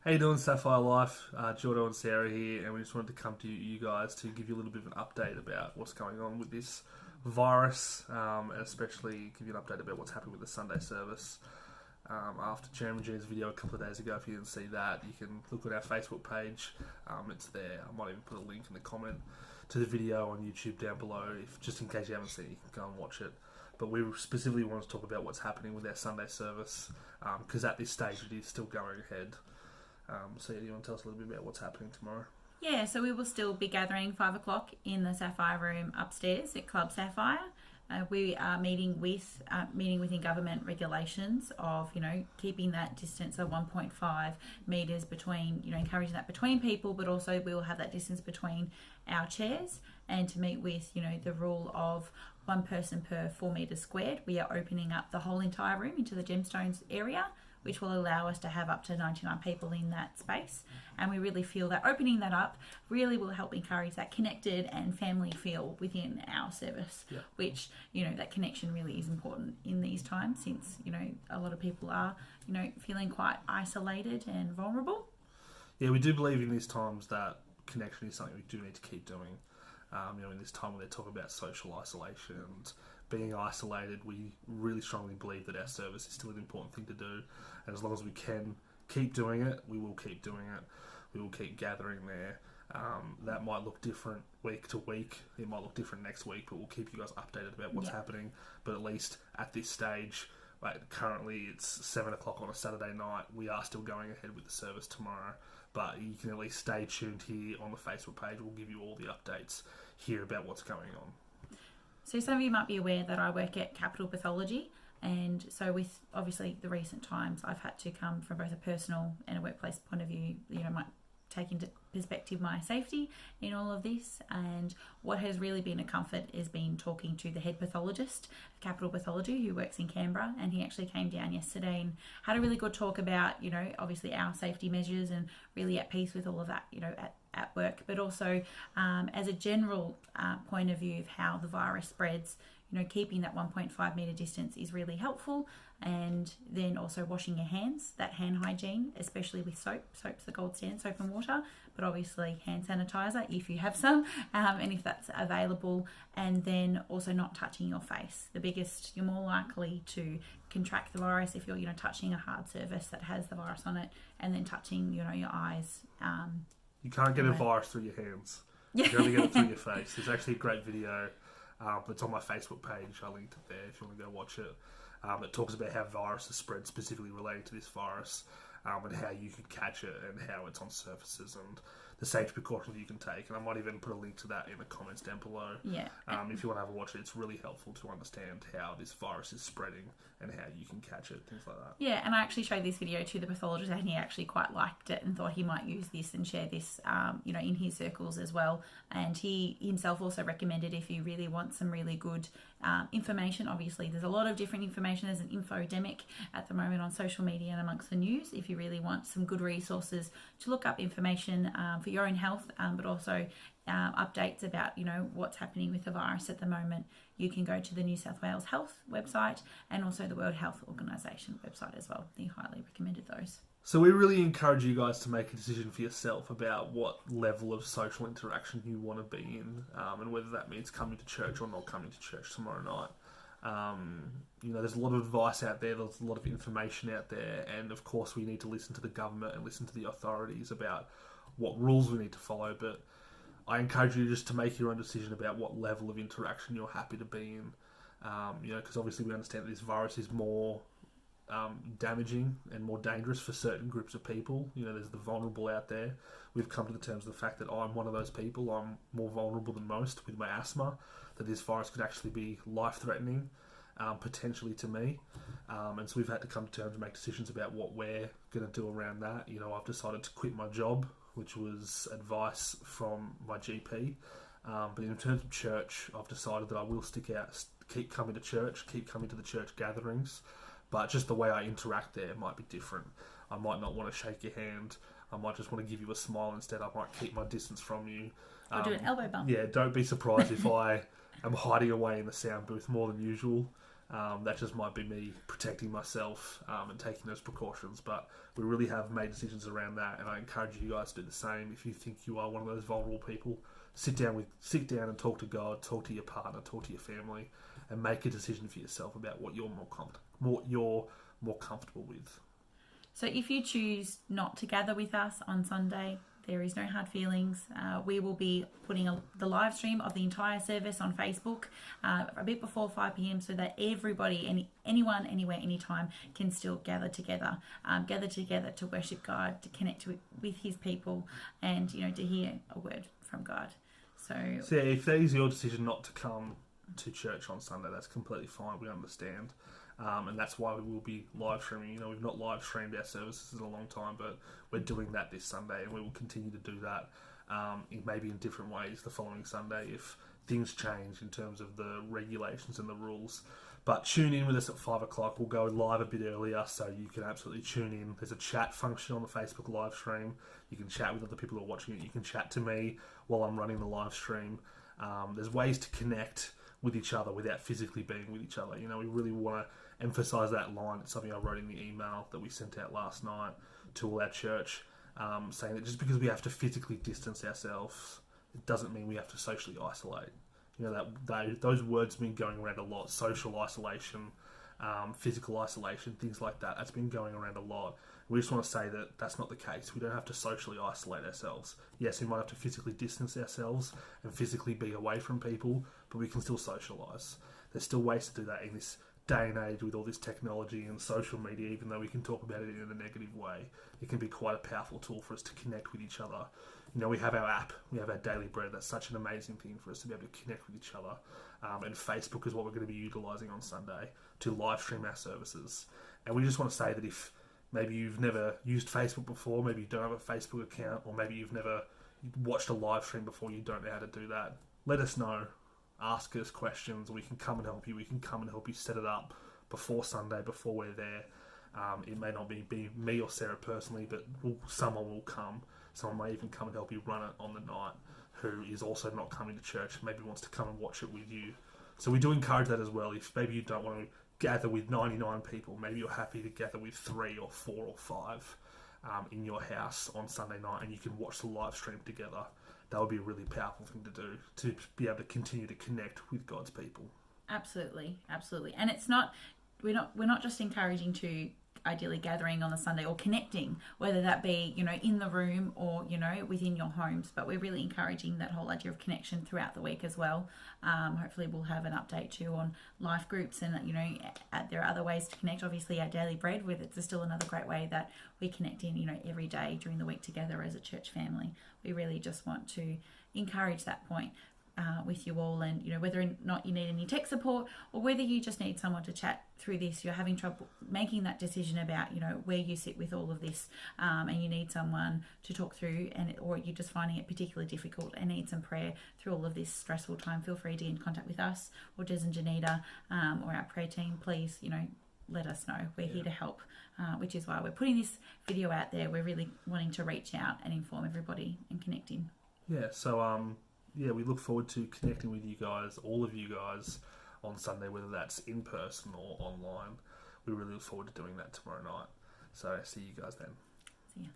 How you doing, Sapphire Life? Jordo and Sarah here, and we just wanted to come to you guys to give you a little bit of an update about what's going on with this virus, and especially give you an update about what's happening with the Sunday service. After Chairman G's video a couple of days ago, if you didn't see that, you can look at our Facebook page. It's there. I might even put a link in the comment to the video on YouTube down below, just in case you haven't seen it, you can go and watch it. But we specifically want to talk about what's happening with our Sunday service, because at this stage it is still going ahead. So, do you want to tell us a little bit about what's happening tomorrow? Yeah, so we will still be gathering 5 o'clock in the Sapphire room upstairs at Club Sapphire. We are meeting within government regulations of, keeping that distance of 1.5 metres between, encouraging that between people, but also we will have that distance between our chairs, and to meet with, the rule of one person per 4 metres squared. We are opening up the whole entire room into the gemstones area, which will allow us to have up to 99 people in that space. And we really feel that opening that up really will help encourage that connected and family feel within our service, which, that connection really is important in these times, since, a lot of people are, feeling quite isolated and vulnerable. Yeah, we do believe in these times that connection is something we do need to keep doing. In this time when they're talking about social isolation and being isolated, we really strongly believe that our service is still an important thing to do. And as long as we can keep doing it, we will keep doing it. We will keep gathering there. That might look different week to week. It might look different next week, but we'll keep you guys updated about what's happening. But at least at this stage, currently it's 7 o'clock on a Saturday night. We are still going ahead with the service tomorrow. But you can at least stay tuned here on the Facebook page. We'll give you all the updates here about what's going on. So some of you might be aware that I work at Capital Pathology, and so with obviously the recent times, I've had to come from both a personal and a workplace point of view, might take into perspective my safety in all of this. And what has really been a comfort is been talking to the head pathologist of Capital Pathology, who works in Canberra, and he actually came down yesterday and had a really good talk about, obviously our safety measures, and really at peace with all of that, at work, but also as a general point of view of how the virus spreads. Keeping that 1.5 metre distance is really helpful, and then also washing your hands, that hand hygiene, especially with soap. Soap's the gold standard, soap and water, but obviously hand sanitizer if you have some, and if that's available, and then also not touching your face. You're more likely to contract the virus if you're, touching a hard surface that has the virus on it, and then touching, your eyes. You can't get a virus through your hands. You can only get it through your face. There's actually a great video. It's on my Facebook page. I linked it there if you want to go watch it. It talks about how viruses spread, specifically relating to this virus, and how you can catch it and how it's on surfaces and the safety precautions you can take. And I might even put a link to that in the comments down below. Yeah. If you want to have a watch it, it's really helpful to understand how this virus is spreading and how you can catch it, things like that. Yeah, and I actually showed this video to the pathologist, and he actually quite liked it and thought he might use this and share this, in his circles as well. And he himself also recommended, if you really want some really good information, obviously there's a lot of different information. There's an infodemic at the moment on social media and amongst the news. If you really want some good resources to look up information for your own health, but also updates about what's happening with the virus at the moment, you can go to the New South Wales Health website and also the World Health Organisation website as well. He highly recommended those. So we really encourage you guys to make a decision for yourself about what level of social interaction you want to be in, and whether that means coming to church or not coming to church tomorrow night. There's a lot of advice out there, there's a lot of information out there, and of course we need to listen to the government and listen to the authorities about what rules we need to follow, but I encourage you just to make your own decision about what level of interaction you're happy to be in. Because obviously we understand that this virus is more damaging and more dangerous for certain groups of people. There's the vulnerable out there. We've come to the terms of the fact that I'm one of those people. I'm more vulnerable than most with my asthma, that this virus could actually be life-threatening, potentially to me. And so we've had to come to terms and make decisions about what we're going to do around that. I've decided to quit my job, which was advice from my GP. But in terms of church, I've decided that I will stick out, keep coming to church, keep coming to the church gatherings, but just the way I interact there might be different. I might not want to shake your hand. I might just want to give you a smile instead. I might keep my distance from you. Or do an elbow bump. Yeah, don't be surprised if I am hiding away in the sound booth more than usual. That just might be me protecting myself and taking those precautions. But we really have made decisions around that, and I encourage you guys to do the same. If you think you are one of those vulnerable people, sit down and talk to God, talk to your partner, talk to your family, and make a decision for yourself about what you're more comfortable with. So if you choose not to gather with us on Sunday, there is no hard feelings. We will be putting the live stream of the entire service on Facebook a bit before 5 p.m. so that everybody, anyone, anywhere, anytime can still gather together to worship God, to connect with His people, and to hear a word from God. So yeah, if that is your decision not to come to church on Sunday, that's completely fine. We understand. And that's why we will be live streaming. We've not live streamed our services in a long time, but we're doing that this Sunday, and we will continue to do that maybe in different ways the following Sunday if things change in terms of the regulations and the rules. But tune in with us at 5 o'clock. We'll go live a bit earlier, so you can absolutely tune in. There's a chat function on the Facebook live stream. You can chat with other people who are watching it. You can chat to me while I'm running the live stream. There's ways to connect with each other without physically being with each other. We really want to emphasise that line. It's something I wrote in the email that we sent out last night to all our church, saying that just because we have to physically distance ourselves, it doesn't mean we have to socially isolate. Those words have been going around a lot. Social isolation, physical isolation, things like that. That's been going around a lot. We just want to say that that's not the case. We don't have to socially isolate ourselves. Yes, we might have to physically distance ourselves and physically be away from people, but we can still socialise. There's still ways to do that in this day and age with all this technology and social media. Even though we can talk about it in a negative way, it can be quite a powerful tool for us to connect with each other. We have our app, we have our Daily Bread. That's such an amazing thing for us to be able to connect with each other. And Facebook is what we're going to be utilising on Sunday to live stream our services. And we just want to say that if maybe you've never used Facebook before, maybe you don't have a Facebook account, or maybe you've never watched a live stream before, you don't know how to do that, let us know. Ask us questions. We can come and help you. We can come and help you set it up before Sunday, before we're there. It may not be me or Sarah personally, but someone will come. Someone may even come and help you run it on the night, who is also not coming to church, maybe wants to come and watch it with you. So we do encourage that as well. If maybe you don't want to gather with 99 people, maybe you're happy to gather with 3 or 4 or 5 in your house on Sunday night, and you can watch the live stream together. That would be a really powerful thing to do, to be able to continue to connect with God's people. Absolutely. And it's not, we're not just encouraging to ideally gathering on the Sunday or connecting, whether that be, in the room or, within your homes, but we're really encouraging that whole idea of connection throughout the week as well. Hopefully we'll have an update too on life groups, and, there are other ways to connect. Obviously our Daily Bread with it's still another great way that we connect in, every day during the week together as a church family. We really just want to encourage that point with you all, and whether or not you need any tech support or whether you just need someone to chat through this, you're having trouble making that decision about where you sit with all of this, and you need someone to talk through, or you're just finding it particularly difficult and need some prayer through all of this stressful time, feel free to get in contact with us or Des and Janita, or our prayer team. Please let us know. We're here to help, which is why we're putting this video out there. We're really wanting to reach out and inform everybody and connecting. We look forward to connecting with you guys, all of you guys, on Sunday, whether that's in person or online. We really look forward to doing that tomorrow night. So see you guys then. See ya.